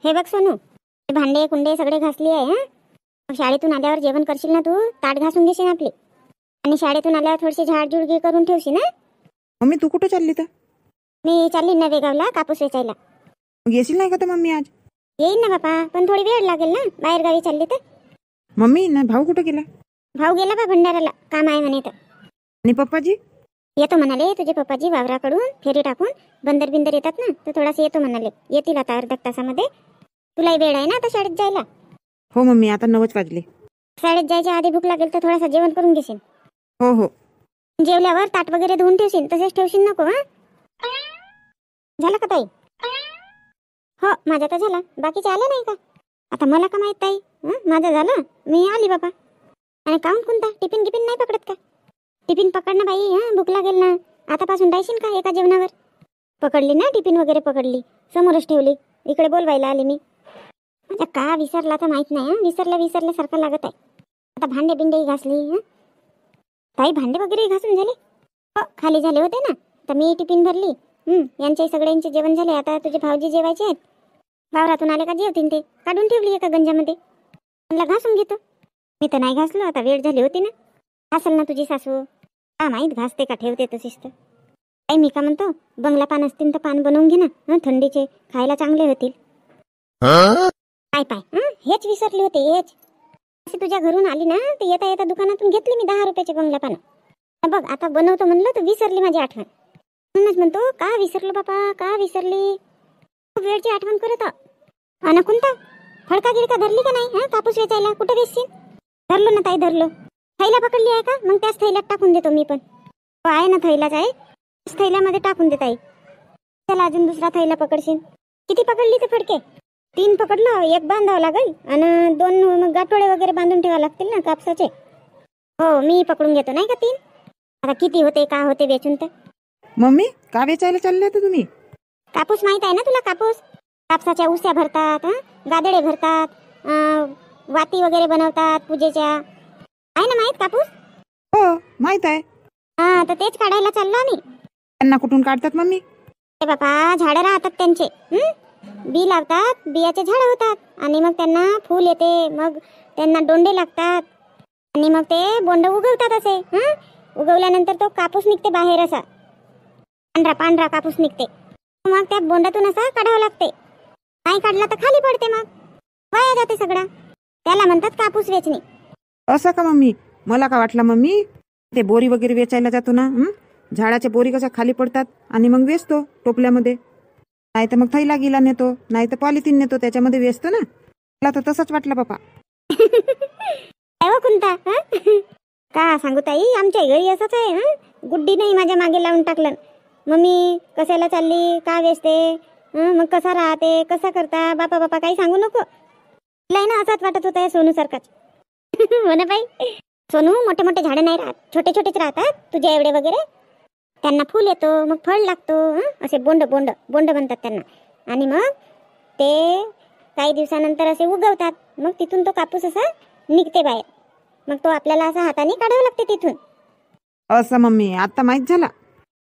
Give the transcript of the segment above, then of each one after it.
हे बघ सोनू, हे भांडे कुंडे सगळे घासली आहे. मग शाळेतून आल्यावर जेवण करशील ना तू, ताट घासून घेशील आपली. आणि शाळेतून आल्यावर थोडीशी झाडझुडगी करून ठेवशील ना. मम्मी तू कुठं चालली तर? मी चालली नवेगावला कापूस वेचायला. मग येशील नाही का तर मम्मी आज? येईन ना बापा, पण थोडी वेळ लागेल ना, बाहेर गावी चालली तर. मम्मी ना भाऊ कुठं गेला? भाऊ गेला बा भंडाराला, काम आहे म्हणे तर. आणि पप्पाजी? येतो म्हणाले तुझे पप्पाजी वावराकडून फेरी टाकून. बंदर बिंदर येतात ना, तर थोडासा येतो म्हणाले. येतील आता अर्ध्या तासामध्ये. तुलाही वेळ आहे ना आता शाळेत जायला? हो मम्मी, आता 9 वाजले. शाळेत जायच्या आधी भूक लागेल तर थोडासा जेवण करून घेशील. हो हो. जेवल्यावर ताट वगैरे धुवून ठेवशील, तसेच ठेवशील नको. हा झालं का ताई? हो माझा तर झाला, बाकीचे आले नाही का? आता मला का माहित ताई? माझं झालं, मी आली बाबा. आणि काऊन कोणता टिफिन गिफिन नाही पकडत का? टिफिन पकड ना बाई, भूक लागेल ना. आतापासून राहशील का एका जेवणावर? पकडली ना टिफिन वगैरे पकडली, समोरच ठेवली. इकडे बोलवायला आली मी. आता का विसरला तर माहित नाही. विसरल्यासारखं लागत आहे. आता भांडे बिंडेही घासली. ताई भांडे वगैरे घासून झाले? हो खाली झाले होते ना, तर मी टिफिन भरली. यांचे सगळ्यांचे जेवण झाले. आता तुझे भाऊजी जेवायचे आहेत. वावरातून आले का जेवतील ते. काढून ठेवली एका गंजामध्ये. मला घासून घेतो. मी तर नाही घासलो, आता वेळ झाली होती ना. घासल ना तुझी सासू. का माहीत घासते का ठेवते तशीच तर. ताई मी का म्हणतो, बंगला पान असतील तर पान बनवून घे ना. थंडीचे खायला चांगले होतील. पाय हेच विसरले होते. हेच असे तुझ्या घरून आली ना, तर येता येता दुकानातून घेतली मी 10 रुपयाचे बंगला पान. बघ आता बनवतो म्हणलं तर विसरली माझी आठवण. म्हणूनच म्हणतो का विसरलो बापा, का विसरली. खूप वेळची आठवण करत. अन कोणता फडका गिडका धरली का नाही? कापूस वेचायला कुठे वेचशील? धरलो ना ताई, धरलो. थैला पकडली आहे का? मग त्याच थैल्यात टाकून देतो मी पण. हो आहे ना, थैलाच आहे. थैल्यामध्ये टाकून दे ताई. चला अजून दुसरा थैला पकडशील. किती पकडली ते फडके? 3 पकडलं, 1 बांधावं लागेल आणि 2 गाठोडे वगैरे बांधून ठेवावे लागतील ना कापसाचे. हो मी पकडून घेतो नाही का 3. आता किती होते का होते वेचून तर. मम्मी का वेचायला चालले तर तुम्ही? कापूस माहित आहे ना तुला? कापूस कापसाच्या उस्या भरतात, गादडे भरतात, वाती वगैरे बनवतात पूजेच्या. आहे ना माहित कापूस? हो माहित आहे. तर तेच काढायला चाललो आम्ही. त्यांना कुठून काढतात मम्मी? ते बापा झाडं राहतात त्यांचे. बी लावतात, बियाचे झाडं होतात. आणि मग त्यांना फूल येते, मग त्यांना दोंडे लागतात. आणि मग ते बोंड उगवतात असे. उगवल्यानंतर तो कापूस निघते बाहेर असा. पांढरा पांढरा कापूस निघते. मग त्या बोंडातून असा काढावं लागते. नाही काढला तर खाली पडते, मग वाया जाते सगळा. त्याला म्हणतात कापूस वेचणे. असं का मम्मी? मला का वाटलं मम्मी ते बोरी वगैरे वेचायला जातो ना, झाडाच्या बोरी कशा खाली पडतात आणि मग वेचतो टोपल्यामध्ये. नाही तर मग थैला गिला नेतो, नाही तर पॉलिथिन नेतो, त्याच्यामध्ये वेचतो ना. मला तर तसंच वाटलं बापा. कोणता का सांगू ताई, आमच्या घरी असंच आहे. गुड्डी नाही माझ्या मागे लावून टाकलं. मम्मी कशाला चालली, का वेचते, मग कसा राहते, कसा करता. बापा बापा काही सांगू नको. तिला ना असाच वाटत होता सोनू सारखाच. हो ना बाई. सोनू मोठे मोठे झाडं नाही राहत, छोटे छोटेच राहतात तुझ्या एवढे वगैरे. त्यांना फूल येतो, मग फळ लागतो. असे बोंड बोंड बोंड बनतात त्यांना. आणि मग ते काही दिवसानंतर असे उगवतात. मग तिथून तो कापूस असा निघते बाहेर. मग तो आपल्याला असा हाताने काढावा लागते तिथून. असं मम्मी आता माहित झाला.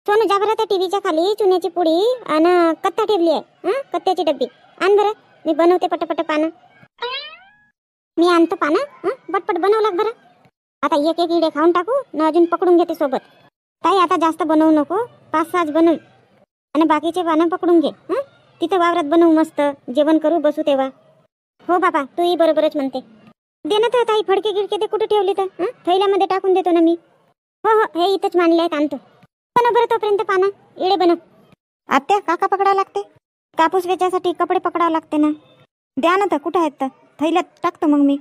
सोनू जा बरं, त्या टीव्हीच्या खाली चुन्याची पुडी आणि कत्ता ठेवली आहे. कत्त्याची डब्बी आण बरं, मी बनवते पटापट पानं. मी आणतो पानं, पटपट बनवू लाग बरं. आता एक एक इडे खाऊन टाकू न अजून पकडून घेते सोबत. ताई आता जास्त बनवू नको, 5-6 बनवू आणि बाकीचे पानं पकडून घे. तिथं वावरात बनवू, मस्त जेवण करू बसू तेव्हा. हो बाबा तूही बरोबरच म्हणते. दे ना तर ताई फडके गिडके ते कुठे ठेवली तर. थैल्यामध्ये टाकून देतो ना मी. हो हो हे इथंच मांडले आहेत, आणतो. बनव बरं तोपर्यंत पानं, इडे बनव. आत्या काका पकडावं लागते. कापूस वेचासाठी कपडे पकडावं लागते ना. द्या ना तर, कुठं आहेत तर थैल्यात टाकतो मग मी.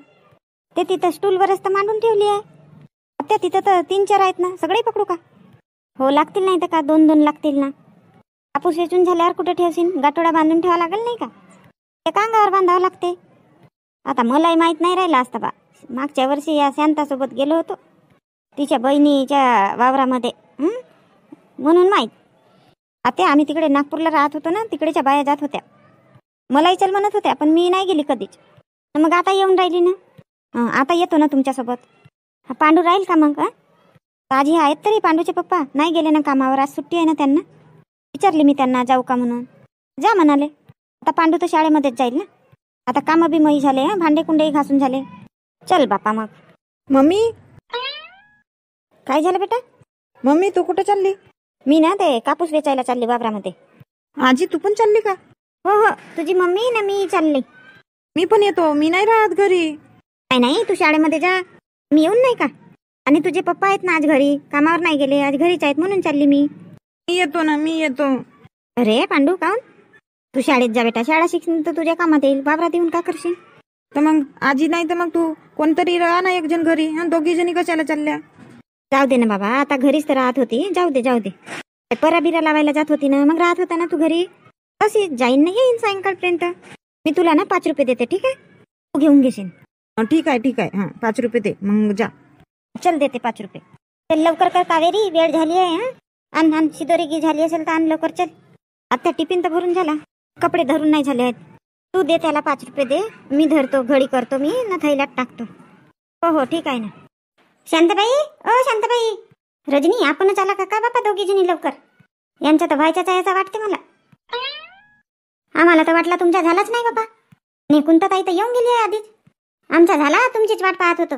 ते तिथं स्टूलवरच तर मांडून ठेवली आहे. आत्या तिथं तर 3-4 आहेत ना, सगळे पकडू का? हो लागतील, नाही तर का 2-2 लागतील ना. कापूस वेचून झाल्यावर कुठे ठेवशील? गाठोडा बांधून ठेवा लागेल नाही का? ते कांगावर बांधावं लागते. आता मलाही माहीत नाही राहिलं असतं बा. मागच्या वर्षी या शांतासोबत गेलो होतो तिच्या बहिणीच्या वावरामध्ये, म्हणून माहीत. आता आम्ही तिकडे नागपूरला राहत होतो ना, तिकडेच्या बाया जात होत्या. मलाही चल म्हणत होत्या, पण मी नाही गेली कधीच. मग आता येऊन राहिली ना. आता येतो ना तुमच्यासोबत. पांडू राहील का मग? आजी आहेत तरी पांडूचे पप्पा नाही गेले ना कामावर, आज सुट्टी आहे ना त्यांना. विचारली मी त्यांना जाऊ का म्हणून. जा म्हणाले. आता पांडू तर शाळेमध्येच जाईल ना. आता कामं बी मही झाले, भांडे कुंडेही घासून झाले. चल बापा मग. मम्मी काय झालं बेटा? मम्मी तू कुठे चालली? मी ना ते कापूस वेचायला चालली वावरामध्ये. आजी तू पण चालली का? हो हो, तुझी मम्मी ना मी चालली. मी पण येतो, मी नाही राहत घरी. नाही नाही, तू शाळेमध्ये जा, मी येऊन नाही का? आणि तुझे पप्पा आहेत ना आज घरी, कामावर नाही गेले, आज घरीच आहेत म्हणून चालली मी. मी येतो ना, मी येतो. अरे पांडू, काऊन? तू शाळेत जा बेटा, शाळा शिक्षण तर तुझ्या कामात येईल, वावरात येऊन का करशील? तर मग आजी नाही तर मग तू कोणतरी राहा ना, एक जण घरी. दोघी जणी कशाला चालल्या? जाऊ दे ना बाबा, आता घरीच तर राहत होती, जाऊ दे जाऊ दे. पराबिरा लावायला जात होती ना, मग राहत होता ना तू घरी. तशी जाईन ना, येईन सायंकाळपर्यंत. मी तुला ना 5 रुपये देते, ठीक आहे? तू घेऊन घेशील. ठीक आहे ठीक आहे. 5 रुपये दे, मग जा. चल देते 5 रुपये. चल लवकर कर कावेरी, वेळ झाली आहे. आण शिदोरी गी झाली असेल तर आण लवकर. चल, आता टिफिन तर भरून झाला, कपडे धरून नाही झाले आहेत. तू दे त्याला 5 रुपये दे, मी धरतो, घडी करतो मी ना, थैल्यात टाकतो. हो हो ठीक आहे ना. शांताबाई, ओ शांताबाई. रजनी, आपणच आला का बापा दोघी जणी लवकर? यांचा तर व्हायचाच आहे असं वाटते मला. आम्हाला तर वाटला तुमचा झालाच नाही बाबा. कुंता ताई तर येऊन गेली आहे आधीच. आमचा झाला, तुमचीच वाट पाहत होतो.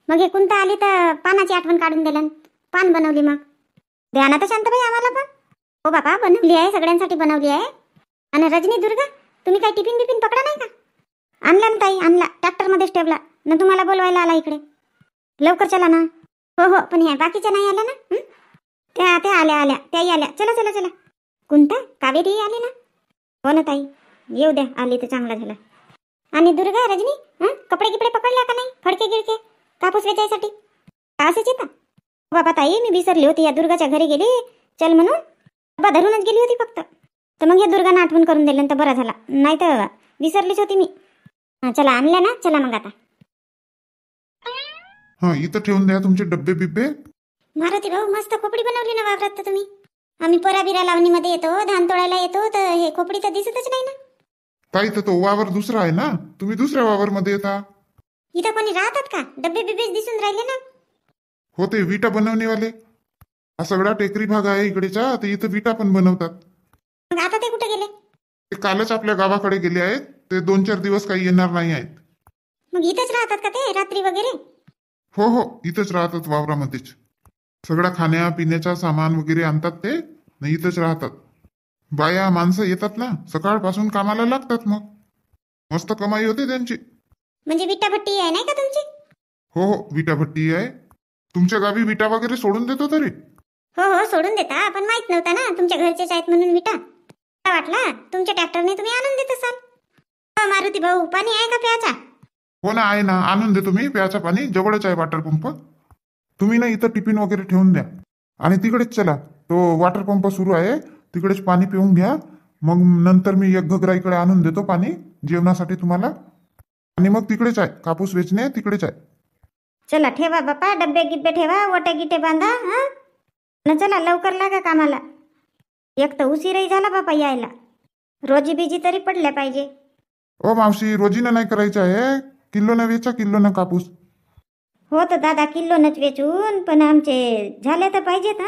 मग कुंता आली तर पानाची आठवण काढून दिलं, पान बनवली. मग द्या ना तर शांताबाई आम्हाला पण. हो बापा, बनवली आहे, सगळ्यांसाठी बनवली आहे. आणि रजनी, दुर्गा, तुम्ही काही टिफिन बिफिन पकडा नाही का? आणला ना ताई, आणला, ट्रॅक्टरमध्येच ठेवला ना. तुम्हाला बोलवायला आला इकडे. लवकर चला ना. हो हो, पण ह्या बाकीच्या नाही आल्या ना? त्या आल्या, त्याही आल्या. चला चला चला. कोणता? कावेरी आली ना? हो ना ताई, येऊ द्या, आली तर चांगला झाला. आणि दुर्गा, रजनी, कपडे गिपडे पकडल्या का नाही? फडके गिडके कापूस वेचायसाठी असंच येतं. बाबा ताई, मी विसरली होती, या दुर्गाच्या घरी गेली चल म्हणून, बाबा धरूनच गेली होती फक्त. तर मग या दुर्गानं आठवण करून दिलं तर बरं झाला, नाही तर विसरलीच होती मी. चला, आणल्या ना, चला मग आता. इथं ठेवून द्या तुमचे डब्बे बिब्बे. मारुती भाऊ, मस्त खोपडी बनवली ना वावरात तर तुम्ही. आम्ही पराबिरा लावणीमध्ये येतो, धान तोडायला येतो, तर हे खोपडी तर दिसतच नाही ना. ताई, तर तो वावर दुसरा आहे ना, तुम्ही दुसऱ्या वावर मध्ये येता. इथं कोणी राहतात का? डब्बे बिब्बेच दिसून राहिले ना. होते विटा बनवणेवाले. हा सगळा टेकरी भाग आहे इकडेचा, तर इथं विटा पण बनवतात. मग आता ते कुठे गेले? ते कालच आपल्या गावाकडे गेले आहेत, ते 2-4 दिवस काही येणार नाही आहेत. मग इथंच राहतात का ते रात्री वगैरे? हो हो, इथंच राहतात वावरामध्येच. सगळा खाण्या पिण्याचा सामान वगैरे आणतात ते, नाही इथंच राहतात. बाया माणसं येतात ना, सकाळपासून कामाला लागतात. मग मस्त कमाई होते त्यांची. म्हणजे विटा भट्टी आहे नाही का तुमची? हो हो, विटा भट्टी आहे. तुमच्या गावी विटा वगैरे सोडून देतो तरी. हो हो, सोडून देता, पण माहित नव्हता ना तुमच्या घरचेच आहेत म्हणून विटा. मला वाटला तुमच्या ट्रॅक्टरने तुम्ही आणून देत असाल. मारुती भाऊ, पाणी आहे का प्यायचा? हो ना, आहे ना, आणून देतो मी प्यायचं पाणी. जवळच आहे वॉटर पंप. तुम्ही ना इथं टिफिन वगैरे ठेवून द्या आणि तिकडेच चला, तो वॉटर पंप सुरू आहे, तिकडेच पाणी पिऊन घ्या. मग नंतर मी एक घगरा इकडे आणून देतो पाणी जेवणासाठी तुम्हाला. आणि मग तिकडेच आहे कापूस वेचणे, तिकडेच आहे. चला ठेवा बापा, डब्बे गिब्बे ठेवा, वटे गिटे बांधा. न चला लवकर लागा कामाला. एक तर उशीरही झाला बापा यायला. रोजी बिजी तरी पडल्या पाहिजे. ओ मावशी, रोजीनं नाही करायचं आहे, किलोनं वेचा, किलोनं कापूस. हो तर दादा, किलोनच वेचून, पण आमचे झाले तर पाहिजेत.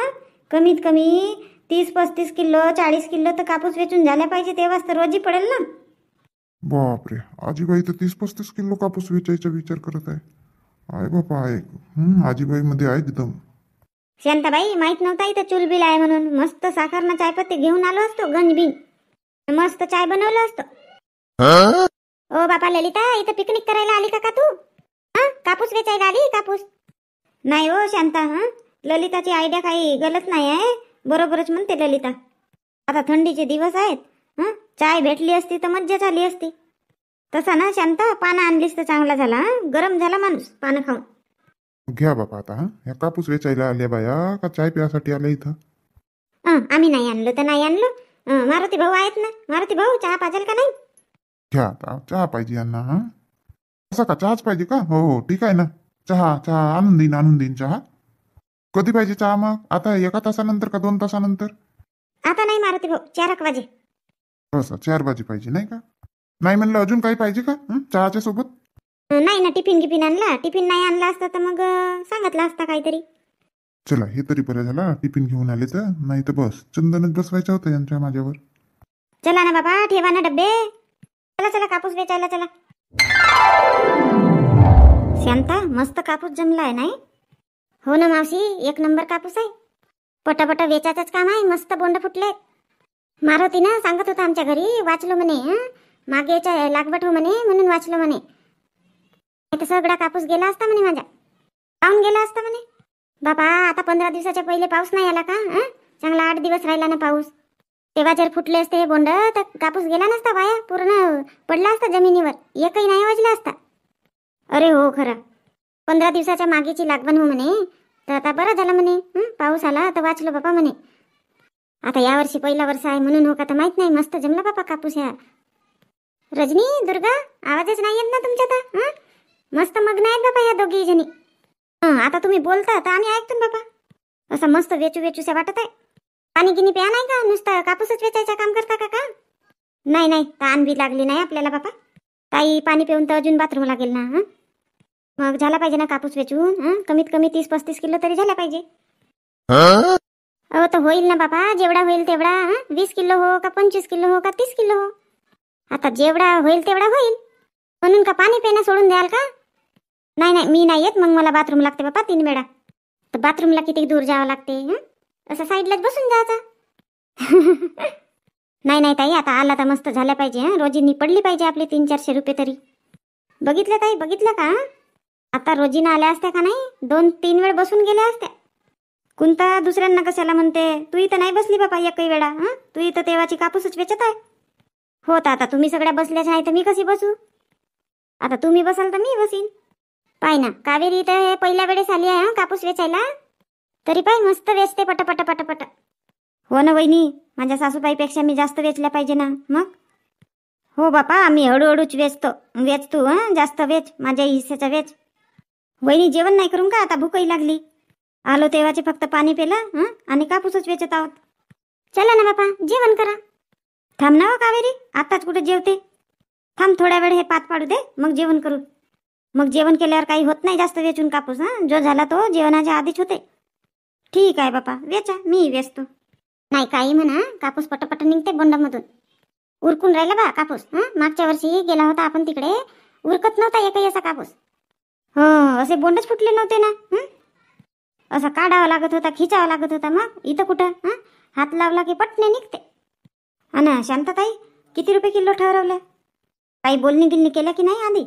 कमीत कमी 30-35 किलो, 40 किलो तर कापूस वेचून झाल्या पाहिजे, तेव्हाच तर रोजी पडेल ना. बापरे, आजीबाई तर 30-35 किलो कापूस वेचायचा विचार करत आहे. आहे बापा, आहे. आजीबाई मध्ये आहे एकदम. शांताबाई, माहित नव्हता इथं चुलबिल आहे म्हणून. मस्त साखरना चायपत्ती घेऊन आलो असतो, गंजबिन मस्त चाय बनवलं असतं. ओ बापा ललिता, इथं पिकनिक करायला आली का तू? कापूस वेचायला आली? कापूस नाही हो शांता. ललिताची आयडिया काही गलत नाही आहे, बरोबरच म्हणते ललिता. आता थंडीचे दिवस आहेत, चाय भेटली असती तर मज्जा झाली असती. तसा ना शांता, पानं आणलीस तर चांगला झाला. गरम झाला माणूस पानं खाऊन. घ्या बापा आता. ह्या कापूस वेचायला आल्या बाया का चाय प्यासाठी आल्या इथं? आम्ही नाही आणलो तर नाही आणलो. मारुती भाऊ आहेत ना. मारुती भाऊ, चहा पाजल का नाही? घ्या आता, चहा पाहिजे यांना. असं का, चहाच पाहिजे का? हो हो ठीक आहे ना. चहा चहा आणून देईन चहा. कधी पाहिजे चहा मग? आता 1 तासानंतर का 2 तासानंतर? आता नाही मारुती भाऊ, 4 वाजे. असं 4 वाजे पाहिजे नाही का? नाही म्हणलं अजून काही पाहिजे का चहाच्या सोबत? नाही ना, टिफिन गिफिन आणला. टिफिन नाही आणला असता तर मग सांगितलं असता काहीतरी. चला, हे तरी बरं झाला टिफिन घेऊन आले तर, नाही तर बस चंदनच बसवायचं होतं यांच्या माझ्यावर. चला ना बाबा, ठेवा ना डब्बे. चला चला कापूस वेचायला चला. शांता मस्त कापूस जमला आहे नाही? हो ना मावशी, एक नंबर कापूस आहे. पटापटा वेचायचंच काम आहे. मस्त बोंड फुटले. मारुती ना सांगत होता आमच्या घरी, वाचलो म्हणे. मागे याच्या लागवट हो म्हणे, म्हणून वाचलो म्हणे. तर सगळा कापूस गेला असता म्हणे माझा. पाहून गेला असता म्हणे. बाबा आता 15 दिवसाच्या पहिले पाऊस नाही आला का? चांगला 8 दिवस राहिला ना पाऊस. तेव्हा जर फुटले असते हे बोंड तर कापूस गेला नसता वाया, पूर्ण पडला असता जमिनीवर, एकही नाही वाजला असता. अरे हो खरं, 15 दिवसाच्या मागेची लागवण हो म्हणे. तर आता बरं झालं म्हणे, पाऊस आला तर वाचलो बाबा म्हणे. आता यावर्षी पहिला वर्ष आहे म्हणून हो का तर माहित नाही. मस्त जमला बाबा कापूस ह्या. रजनी, दुर्गा, आवाजच नाही येत ना तुमच्या तर? मस्त मग्न आहेत बाबा या दोघी जणी. आता तुम्ही बोलता तर आम्ही ऐकतो ना बाबा. असं मस्त वेचू वेचूसे वाटत आहे. पाणी गिनी प्या नाही का? नुसतं कापूसच वेचायचं काम करता का? नाही नाही, ताण बी लागली नाही आपल्याला बाबा. ताई पाणी पिऊन तर अजून बाथरूम लागेल ना. मग झाला पाहिजे ना कापूस वेचून. कमीत कमी 30-35 किलो तरी झाला पाहिजे. अहो तर होईल ना बाबा, जेवढा होईल तेवढा. 20 किलो हो का 25 किलो हो का 30 किलो हो, आता जेवढा होईल तेवढा होईल. म्हणून का पाणी पिणं सोडून द्याल का? नाही नाही, मी नाही येत. मग मला बाथरूम लागते बाबा 3 वेळा. तर बाथरूमला किती दूर जावं लागते? असं साईडलाच बसून जायचं. नाही नाही ताई, आता आला तर मस्त झाल्या पाहिजे. रोजींनी पडली पाहिजे आपली 300-400 रुपये तरी. बघितलं ताई, बघितलं का? आता रोजीनं आल्या असत्या का नाही, 2-3 वेळ बसून गेल्या असत्या. कोणता दुसऱ्यांना कशाला म्हणते? तू इथं नाही बसली बाबा एकही वेळा. तू इथं तेव्हाची कापूसच वेचत आहे. हो तर आता तुम्ही सगळ्या बसल्याच आहे तर मी कशी बसू? आता तुम्ही बसाल तर मी बसीन. पाय ना, कावेरी इथं हे पहिल्या वेळेस आली आहे कापूस वेचायला, तरी पाय मस्त वेचते पटापट पटापट. हो ना वहिनी, माझ्या सासूबाईपेक्षा मी जास्त वेचल्या पाहिजे ना मग. हो बापा, आम्ही हळूहळूच वेच तू जास्त वेच, माझ्या हिस्सेचा वेच. वहिनी जेवण नाही करून का? आता भूकही लागली. आलो तेव्हाचे फक्त पाणी पेलं आणि कापूसच वेचत आहोत. चला ना बापा, जेवण करा. थांब ना हो कावेरी, आताच कुठे जेवते? थांब थोड्या वेळ हे पात पाडू दे, मग जेवण करू. मग जेवण केल्यावर काही होत नाही जास्त वेचून कापूस. जो झाला तो जेवणाच्या आधीच होते. ठीक आहे बापा, वेचा, मी वेचतो. नाही काही म्हणा, कापूस पटपट निघते बोंडामधून. उरकून राहिला बा कापूस. मागच्या वर्षी गेला होता आपण तिकडे, उरकत नव्हता एकही असा कापूस. हो, असे बोंडच फुटले नव्हते ना. असा काढावा लागत होता, खिचावा लागत होता. मग इथं कुठं हात लावला की पटणे निघते. ना शांताताई, किती रुपये किलो ठरवलं? काही बोलणी गिलणी केलं की नाही आधी?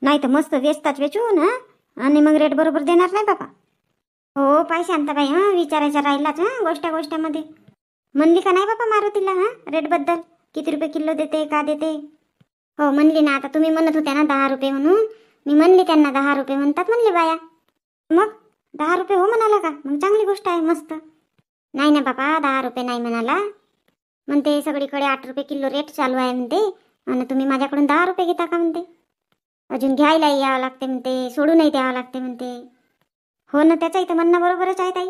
नाही तर मस्त वेचताच वेचून आणि मग रेट बरोबर देणार नाही बाबा. हो पाय शांताबाई, विचारायचं राहिलाच गोष्टामध्ये. म्हणली का नाही बाबा मारुतीला रेट बद्दल? किती रुपये किलो देते का देते? हो म्हणली ना. आता तुम्ही म्हणत होत्या ना 10 रुपये म्हणून, मी म्हणली त्यांना 10 रुपये म्हणतात म्हणली बाया. मग 10 रुपये हो म्हणाला का? मग चांगली गोष्ट आहे मस्त. नाही ना बाबा, 10 रुपये नाही म्हणाला. म्हणते सगळीकडे 8 रुपये किलो रेट चालू आहे म्हणते, आणि तुम्ही माझ्याकडून 10 रुपये घेता का म्हणते. अजून घ्यायलाही यावं लागते म्हणते, सोडूनही द्यावं लागते म्हणते. हो ना, त्याचं इथं म्हणणं बरोबरच आहे ताई.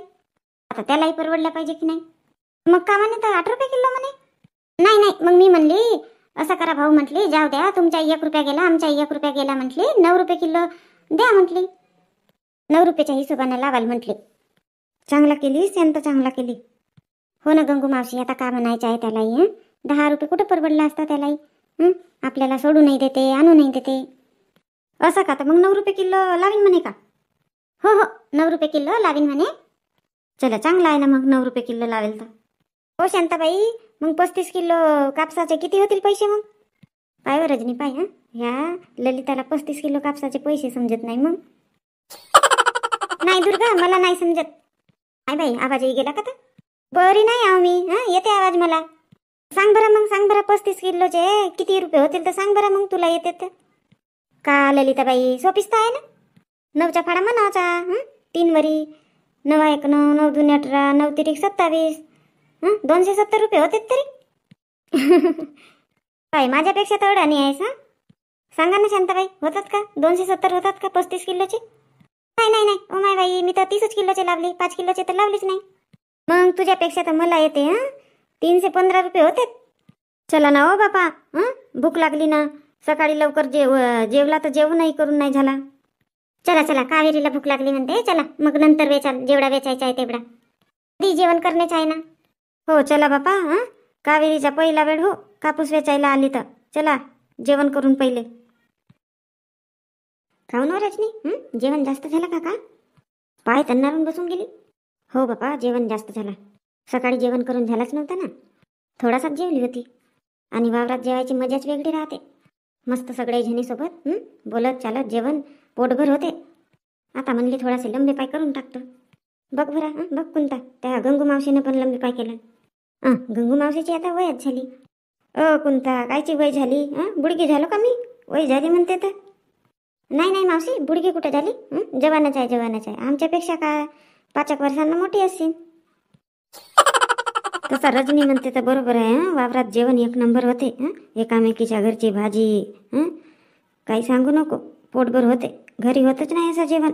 आता त्यालाही परवडल्या पाहिजे की नाही. मग का म्हणे तर 8 रुपये किलो म्हणे. नाही नाही, मग मी म्हणली असं करा भाऊ, म्हटली जाऊ द्या, तुमचा 1 रुपया गेला, आमचा 1 रुपया गेला म्हटली, 9 रुपये किलो द्या म्हटली. 9 रुपयाच्या हिशोबाने लावाल म्हटली. चांगला केली शांत, चांगला केली. हो ना गंगू मावशी, आता का म्हणायचं आहे त्यालाही. 10 रुपये कुठं परवडला असता त्यालाही. आपल्याला सोडूनही देते, आणूनही देते. असं का? तर मग 9 रुपये किलो लावीन म्हणे का? हो हो, 9 रुपये किलो लावीन म्हणे. चला चांगला आहे ना मग, 9 रुपये किलो लावेल तर. हो शांताबाई, मग 35 किलो कापसाचे किती होतील पैसे मग? पाय हो रजनी, पाय ह्या ललिताला 35 किलो कापसाचे पैसे समजत नाही. मग नाही दुर्गा, मला नाही समजत. नाही बाई, आवाजही गेला का? तर बरी नाही आहो मी. येते आवाज मला. सांग बरं मग, सांग बरं 35 किलोचे किती रुपये होतील तर सांग बरं मग, तुला येते तर. का ललिताबाई, सोपीच तर आहे ना. 9च्या फाडा म्हणावचा. 3 वरी 9 1 9, 9 2 18, 9 3 27. 270 रुपये होते तरी. काय माझ्यापेक्षा तर अडाणी आहेस? सांगा ना शांताबाई, होतात का 270 होतात का 35 किलोचे? नाही नाही नाही ओ माय बाई, मी तर 30 किलोचे लावली, 5 किलोचे तर लावलीच नाही. मग तुझ्यापेक्षा तर मला येते 315 रुपये होते. चला ना ओ बापा, भूक लागली ना. सकाळी लवकर जेवला तर जेवणही करून नाही झाला. चला चला, कावेरीला भूक लागली म्हणते. चला मग नंतर वेचाल, जेवढा वेचायचा आहे तेवढा. आधी जेवण करण्याचं आहे ना. हो चला बापा, कावेरीचा पहिला वेळ हो कापूस वेचायला आली तर. चला जेवण करून पहिले. खाऊ ना रजनी, जेवण जास्त झालं का? पाय तन्नारून बसून गेली. हो बापा, जेवण जास्त झाला. सकाळी जेवण करून झालंच नव्हतं ना, थोडासाच जेवली होती. आणि वावरात जेवायची मजाच वेगळी राहते. मस्त सगळे जणीसोबत बोलत चालत जेवण पोटभर होते. आता म्हणली थोडासे लंबे पाय करून टाकतो. बघ बरा, बघ कोणता, त्या गंगू मावशीनं पण लंबे पाय केला. गंगू मावशीची आता वयच झाली. कोणता कायची वय झाली? बुडगी झालो का मी? वय झाली म्हणते तर. नाही नाही मावशी, बुडगी कुठे झाली? जवानच आहे, जवानच आहे. आमच्यापेक्षा काय 5 वर्षांना मोठी असतील. तसा रजनी म्हणते तर बरोबर आहे. वावरात जेवण एक नंबर होते. एकामेकीच्या घरची भाजी काही सांगू नको, पोटभर होते. घरी होतच नाही असं जेवण.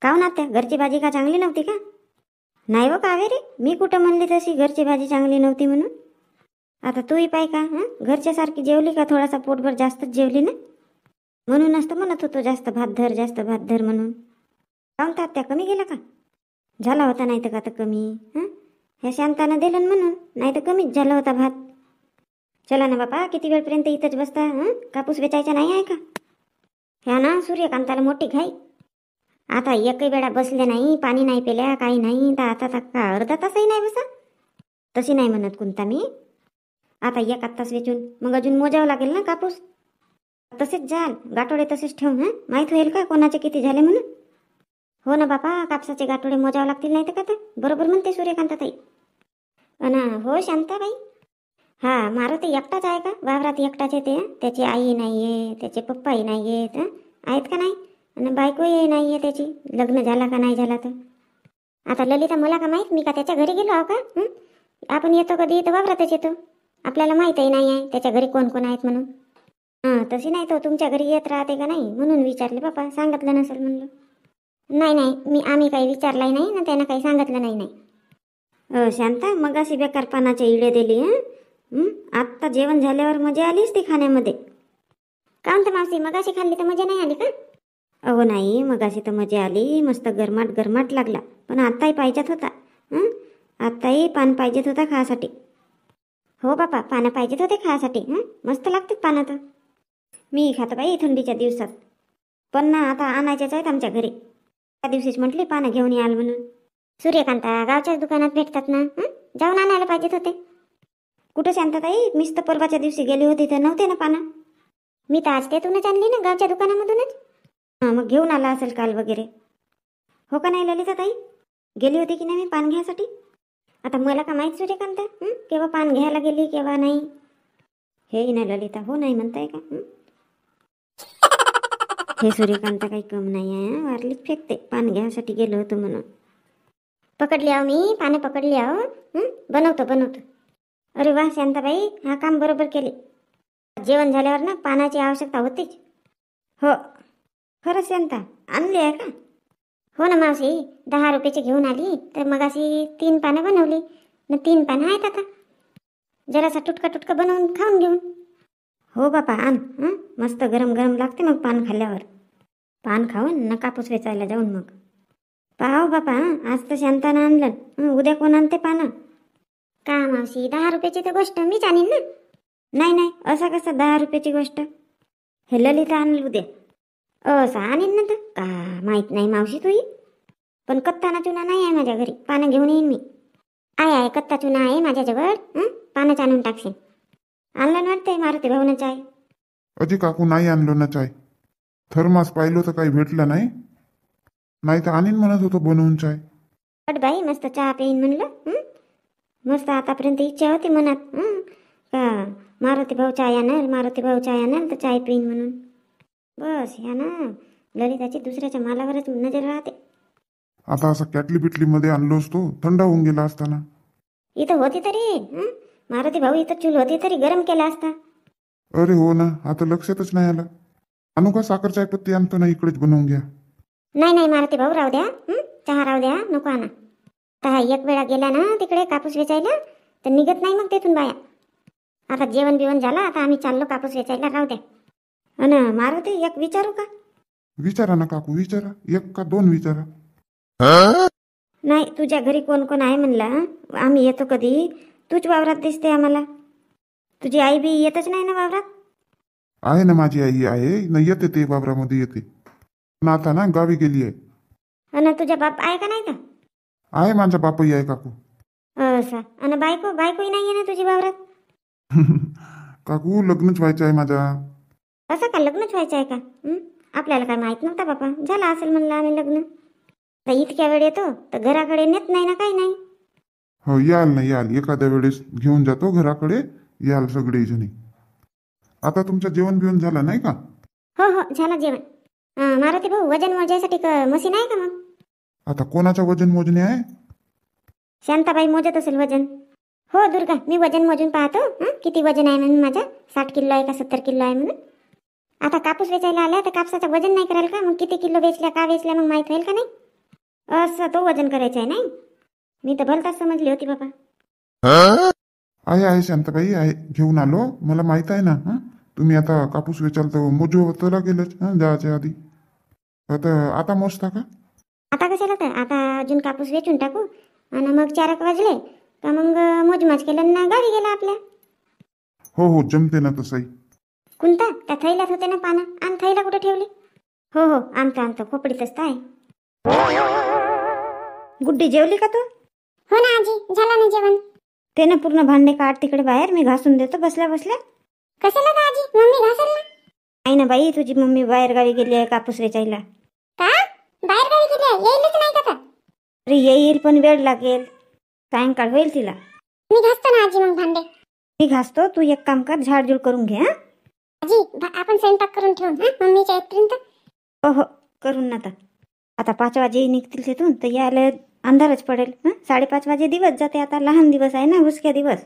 काहून आत्या, घरची भाजी का चांगली नव्हती का? नाही हो कावेरी, मी कुठं म्हणली तशी घरची भाजी चांगली नव्हती म्हणून. आता तूही पाय का, घरच्यासारखी जेवली का? थोडासा पोटभर जास्तच जेवली ना, म्हणूनच तर म्हणत होतो जास्त भात धर, जास्त भात धर म्हणून. काहून तर आत्या, कमी गेला का? झाला होता नाही तर का तर कमी. ह्या शांतानं दिलं म्हणून, नाही तर कमीच झाला होता भात. चला ना बापा, किती वेळपर्यंत इथंच बसता? कापूस वेचायचा नाही आहे का? ह्या ना सूर्यकांताला मोठी घाई. आता एकही वेळा बसले नाही, पाणी नाही पेल्या, काही नाही, तर आता का अर्धा तासही नाही बसा. तशी नाही म्हणत कोणता मी. आता 1 तास वेचून मग अजून मोजावं लागेल ना कापूस. तसेच जाल, गाठोडे तसेच ठेव. माहीत होईल का कोणाचे किती झाले म्हणून? हो ना बापा, कापसाचे गाठोडे मोजावं लागतील नाही तर का तर. बरोबर म्हणते सूर्यकांताताई. हो शांताबाई. मारुती एकटाच आहे का वावरात? एकटाच येते. त्याची आई नाहीये, त्याचे पप्पाही नाही आहेत. आहेत का नाही? आणि बायकोही नाहीये त्याची. लग्न झाला का नाही झाला तर. आता ललिता, मला का माहीत? मी का त्याच्या घरी गेलो आहो का? आपण येतो कधी तर वावरातच येतो. आपल्याला माहीतही नाही आहे त्याच्या घरी कोण कोण आहेत म्हणून. तशी नाही, तो तुमच्या घरी येत राहते का नाही म्हणून विचारले बापा. सांगितलं नसेल म्हणलं. नाही नाही, आम्ही काही विचारलंही नाही ना, त्यानं काही सांगितलं नाही. शांता, मग अशी बेकार पानाचे इडे दिली. आत्ता जेवण झाल्यावर मजा आलीच ती खाण्यामध्ये. का म्हणता मावशी, मगाशी खाल्ली तर मजा नाही आली का? अहो नाही, मगाशी तर मजा आली, मस्त गरमाट गरमाट लागला. पण आत्ताही पाहिजेत होता. आत्ताही पान पाहिजेत होता खासाठी. हो बापा, पानं पाहिजेत होते खासाठी. मस्त लागतात पानं तर. मी खातो बाई थंडीच्या दिवसात. पण ना आता आणायच्याच आहेत आमच्या घरी. त्या दिवशीच म्हटली पानं घेऊन याल म्हणून. सूर्यकांता, गावच्याच दुकानात भेटतात ना, जाऊन आणायला पाहिजेत होते. कुठं शांताताई, मीच तर परवाच्या दिवशी गेली होती तर नव्हते ना पानं. मी तर आज तेथूनच आणली ना, गावच्या दुकानामधूनच. मग घेऊन आला असेल काल वगैरे. हो का नाही ललिताताई? गेली होती की नाही मी पान घ्यायसाठी? आता मला का माहीत सूर्यकांता, केव्हा पान घ्यायला गेली केव्हा नाही. हे नाही ललिता, हो नाही म्हणताय का? हे सूर्यकांता काही कम नाही आहे. वारलीच फेकते, पान घ्यायसाठी गेलो होतो म्हणून. पकडली आहो मी, पानं पकडली आहो. बनवतो. अरे वा शांताबाई, हा काम बरोबर केले. जेवण झाल्यावर ना पानाची आवश्यकता होतीच. हो खरंच शांता, आणली आहे का? हो ना मावशी, 10 रुपयाची घेऊन आली तर मग अशी 3 पानं बनवली न 3 पानं आहेत आता. जरासा टुटका बनवून खाऊन घेऊन. हो बापा आण. मस्त गरम गरम लागते मग पान खाल्ल्यावर. पान खाऊन न कापूस वेचायला जाऊन मग. पाहाव बापा, आज तर शांतानं आणलं, उद्या कोण आणते पानं? का मावशी, 10 रुपयाची तर गोष्ट मीच आणीन ना. नाही, असा कसं 10 रुपयाची गोष्ट? हे ललिता आणलं उद्या. असं आणीन ना तर का माहीत नाही मावशी तुही. पण कत्ताना चुना नाही आहे माझ्या घरी, पानं घेऊन येईन मी. आहे कत्ता चुना आहे माझ्याजवळ. पानंच आणून टाकशील. आणलं ना वाटतंय मारुती भाऊनं चाय. अजी काकू, नाही आणलो ना चाय. थर्मास पाहिलो तर काही भेटला नाही. नाही तर आणीन म्हणत होतो बनवून चाय. बाई मस्त चहा पेईन म्हणलं. मस्त आतापर्यंत इच्छा होती मनात का मारुती भाऊ चाय आणल तर चाय पेईन म्हणून. बस ह्या ना ललिताची दुसऱ्याच्या मालावरच नजर राहते. आता असं कॅटली बिटली मध्ये आणलो असतो, थंड होऊन गेला असताना. इथं होती तरी मारुती भाऊ, इथं चूल होती तरी गरम केला असता. अरे हो ना, आता लक्षातच नाही आलं. आणू का साखर चायपत्ती? आणतो ना, इकडेच बनवून घ्या. नाही मारुती भाऊ, राहू द्या. चहा राहू द्या, नको आणा. तर एक वेळा गेला ना तिकडे कापूस वेचायला तर निघत नाही मग तेथून बाया. आता जेवण बिवण झालं, आता आम्ही चाललो कापूस वेचायला, राहू द्या. अन मारुती, एक विचारू का? विचारा ना काकू, विचारा. 1 का 2 विचारा. नाही, तुझ्या घरी कोण कोण आहे म्हणला. आम्ही येतो कधी, तूच वावरात दिसते आम्हाला. तुझी आई बी येतच नाही ना वावरात. आहे ना, माझी आई आहे ना, येते ते वावरामध्ये येते ना. आता ना गावी गेली आहे. आणि तुझ्या बाप आहे का नाही तर? आहे माझा बापही आहे काकू. असं. आणि बायकोही नाही आहे ना तुझी वावरात? काकू लग्नच व्हायचं आहे माझा. असं का? लग्नच व्हायचं आहे का? आपल्याला काय माहित नव्हता बापा. झाला असेल म्हणलं आम्ही लग्न. तर इतक्या वेळ येतो तर घराकडे नेत नाही ना, काही नाही. हो याल ना, याल एखाद्या वेळेस घेऊन जातो घराकडे. याल सगळे जणी. आता तुमचं जेवण बिवण झालं नाही का? हो हो, झालं जेवण. मारुती भाऊ, वजन मोजायसाठी मशीन आहे का मग? आता कोणाचं वजन मोजणे आहे? शांताबाई मोजत असेल वजन. हो दुर्गा, मी वजन मोजून पाहतो किती वजन आहे म्हणून माझं. 60 किलो आहे का 70 किलो आहे म्हणून. आता कापूस वेचायला आल्या तर कापसाचं वजन नाही कराल का? मग किती किलो वेचल्या, का वेचल्या मग माहीत होईल का नाही? असं तो वजन करायचं आहे नाही? मी तर भलताच समजली होती बाबा. आहे शांताबाई आहे, घेऊन आलो. मला माहित आहे ना. तुम्ही आता कापूस वेचाल तर मोजू तर लागेलच जायच्या आधी. आता मोजता का? आता कशाला? तर आता अजून कापूस वेचून टाकू आणि मग 4 वाजले का मग मोजमाज केलं ना गावी गेला आपल्या. हो हो, जमते ना तसंही. कोणता? त्या थैल्यात होते ना पानं. आणि थैला कुठे ठेवली? हो हो, आणतो खोपडीतच तर आहे. गुड्डी जेवली का तू? हो ना आजी, झाला ना जेवण. ते ना पूर्ण भांडे काढ तिकडे बाहेर, मी घासून देतो बसल्या बसल्या. कशाला का आजी? मम्मी घासल ना. नाही ना बाई, तुझी मम्मी बाहेर गावी गेली आहे कापूस वेचायला. का? बाहेर गावी गेली आहे? येईलच नाही का? अरे येईल पण वेळ लागेल. सायंकाळ होईल तिला. मी घासतो ना आजी मग भांडे. मी घासतो, तू एक काम कर, झाडझूड करून घे. आजी आपण स्वयंपाक करून ठेवून मम्मीच्या येतपर्यंत. हो हो, करून ना. आता 5 वाजे निघतील तिथून तर यायला अंधारच पडेल. 5:30 वाजे दिवस जाते. आता लहान दिवस आहे ना, हुसक्या दिवस.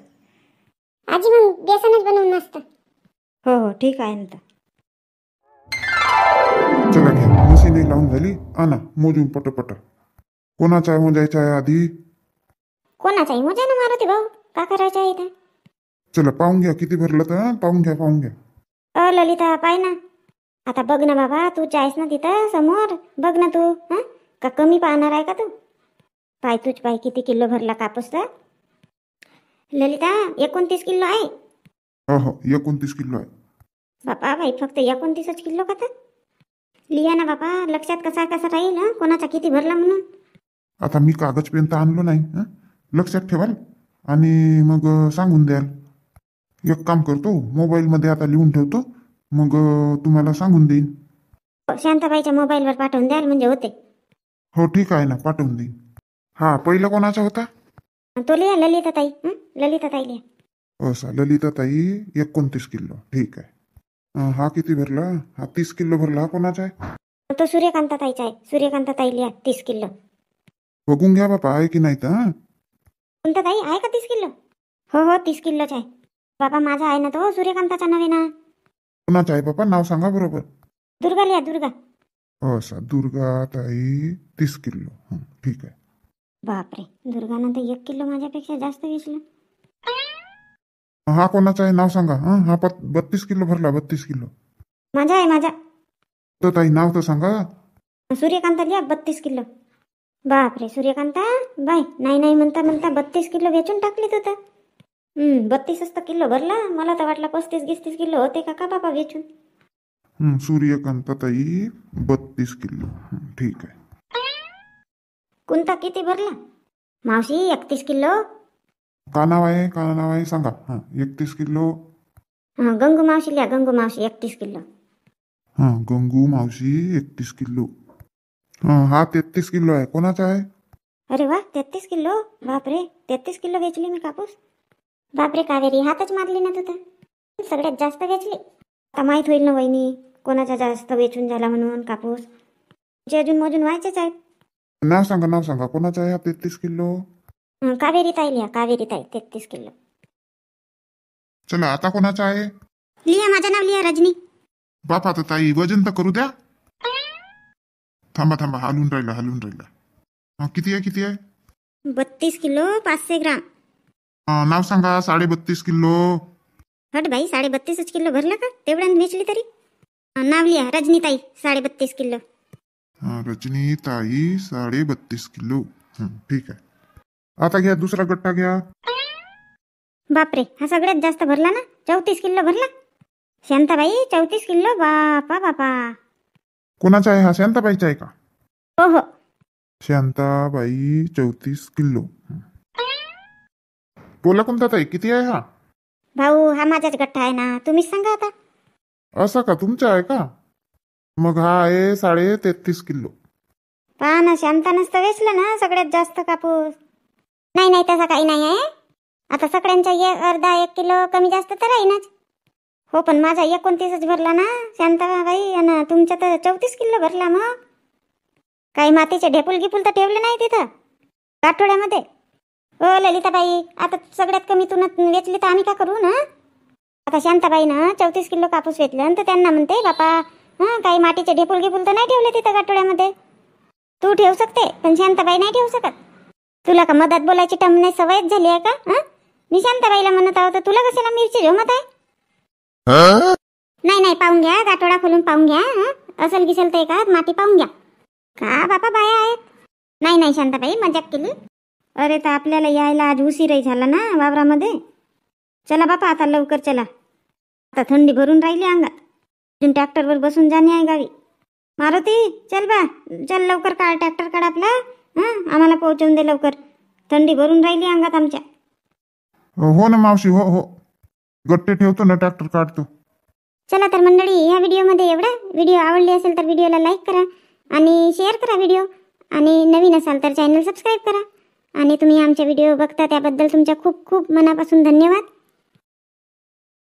आजी मग बेसनच बनवून मस्त. हो हो, ठीक आहे ना. चला घ्या, मशीनही लावून झाली. आणा मोजून पटपट. कोणाचा आहे मोजायचा आहे आधी? कोणाचाही मोजा ना मारुती भाऊ, का करायचं आहे इथं? चला पाहून घ्या किती भरलं तर. पाहून घ्या. ललिता पाय ना. आता बघ ना बाबा, तू आहेस ना तिथं समोर. बघ ना तू. का कमी पाहणार आहे का तू? तूच पाय किती किलो भरला कापूस तर. ललिता 29 किलो आहे. हो हो, 29 किलो आहे. बापा बाई, फक्त 29 किलो का? तर लिहा ना बापा, लक्षात कसा राहील कोणाचा किती भरला म्हणून. आता मी कागद पेन तर आणलो नाही. लक्षात ठेवाल आणि मग सांगून द्याल. एक काम करतो, मोबाईलमध्ये आता लिहून ठेवतो, मग तुम्हाला सांगून देईन. शांताबाईच्या मोबाईलवर पाठवून द्याल म्हणजे होते. हो ठीक आहे ना, पाठवून देईन. हा, पहिला कोणाचा होता? तो लिहा ललिताताई. ललिताताई लिहा. असा ललिताताई 29 किलो. ठीक आहे. हा किती भरला? हा 30 किलो भरला. हा कोणाचा आहे? तो सूर्यकांताताईचा आहे. सूर्यकांताताई लिहा 30 किलो. बघून घ्या बापा, आहे की नाही तर. कोणता ताई आहे का 30 किलो? हो हो, 30 किलोचा आहे. बाबा माझा आहे ना तो, सूर्यकांताचा नव्हे ना. कोणाचा आहे बापा? नाव सांगा बरोबर. दुर्गा लिहा, दुर्गा. असा दुर्गाताई 30 किलो. ठीक आहे. बापरे, दुर्गानं तर 1 किलो माझ्यापेक्षा जास्त वेचलं. हा कोणाचा आहे? नाव सांगा. हा 32 किलो भरला. 32 किलो माझा आहे, माझा. तर ताई नाव तर सांगा. सूर्यकांता लिहा 32 किलो. बापरे सूर्यकांता बाय, नाही म्हणता 32 किलो वेचून टाकली तू तर. 32 किलो भरला. मला तर वाटलं 35-30 किलो होते का बाबा वेचून. सूर्यकांताताई 32 किलो. ठीक आहे. कोणता किती भरला? मावशी 31 किलो. का नाव आहे सांगा. 31 किलो. गंगू मावशी लिहा, गंगू मावशी 31 किलो. गंगू मावशी 31 किलो. हा 33 किलो आहे. कोणाचा आहे? अरे वा, 33 किलो. बापरे, 33 किलो वेचली मी कापूस. बापरे कावेरी, हातच मारली ना तू तर. सगळ्यात जास्त वेचली. आता माहीत होईल ना वहिनी, कोणाचा जास्त वेचून झाला म्हणून कापूस. जे अजून मोजून व्हायचेच आहेत. नाव सांगा. कोणाचा आहे हा 33 किलो? कावेरी ताई लिहा, कावेरी ताई 33 किलो. चला आता कोणाचा आहे? लिहा, माझं नाव लिहा, रजनी. बापा तर ताई वजन तर करू द्या. थांबा हलून राहिला. किती आहे? 32 किलो 500 ग्राम. नाव सांगा. 32.5 किलो. हट बाई, 32.5 किलो भरला का? तेवढ्यानं वेचली तरी. नाव लिहा, रजनीताई 32.5 किलो. रजनीताई 32.5 किलो. ठीक आहे. आता घ्या दुसरा गट्टा घ्या. बापरे, हा सगळ्यात जास्त भरला ना. 34 किलो भरला. शांताबाई 34 किलो बापा बापा. कोणाचा आहे हा? शांताबाईचा आहे का? हो हो. शांताबाई 34 किलो. बोला कोणता ताई, किती आहे हा? भाऊ हा माझाच गठ्ठा आहे ना, तुम्हीच सांगा आता. असा का, तुमचा आहे का? मग हा आहे 33.5 किलो. पहा ना, शांतानंच तर वेचलं ना सगळ्यात जास्त कापूस. नाही नाही तसं काही नाही आहे. आता सगळ्यांच्या अर्धा 1 किलो कमी जास्त तर राहीनच. हो पण माझा 29च भरला ना शांताबाई, आणि तुमच्या तर 34 किलो भरला. मग काही मातीचे ढेपूल गिपूल तर ठेवले नाही तिथं आठवड्यामध्ये. हो ललिताबाई, आता सगळ्यात कमी तू वेचली तर आम्ही का करू ना. आता शांताबाईनं 34 किलो कापूस वेचलं तर त्यांना म्हणते बापा काही मातीचे ढेपूल गिपूल तर नाही ठेवले तिथं आठवड्यामध्ये. तू ठेवू शकते पण शांताबाई नाही ठेवू शकत. तुला का मधात बोलायची टमणे सवयच झाली आहे का? मी शांताबाईला म्हणत आहोत तर तुला कशाला मिरची झोमत आहे? नाही नाही, पाहून घ्या, गाठोडा खोलून पाहून घ्या. असल गिसल ते का माती पाहून घ्या. का बापा बाया आहेत? नाही नाही शांताबाई, मजाक केली. अरे तर आपल्याला यायला आज उशीरही झाला ना वावरामध्ये. चला बापा आता लवकर चला, आता थंडी भरून राहिली अंगात. अजून ट्रॅक्टरवर बसून जाणे आहे गावी. मारुती चल बा, चल लवकर काढ ट्रॅक्टर, काढ आपला. आम्हाला पोहोचवून दे लवकर, थंडी भरून राहिली अंगात आमच्या. हो ना मावशी, हो हो, गट्टे ठेवतो ना, ट्रॅक्टर काढतो. चला तर मंडळी, या व्हिडिओमध्ये एवढा. व्हिडिओ आवडली असेल तर व्हिडिओला लाईक करा आणि शेअर करा व्हिडिओ, आणि नवीन असाल तर चॅनल सबस्क्राईब करा. आणि तुम्ही आमचे व्हिडिओ बघता त्याबद्दल तुमच्या खूप खूप मनापासून धन्यवाद.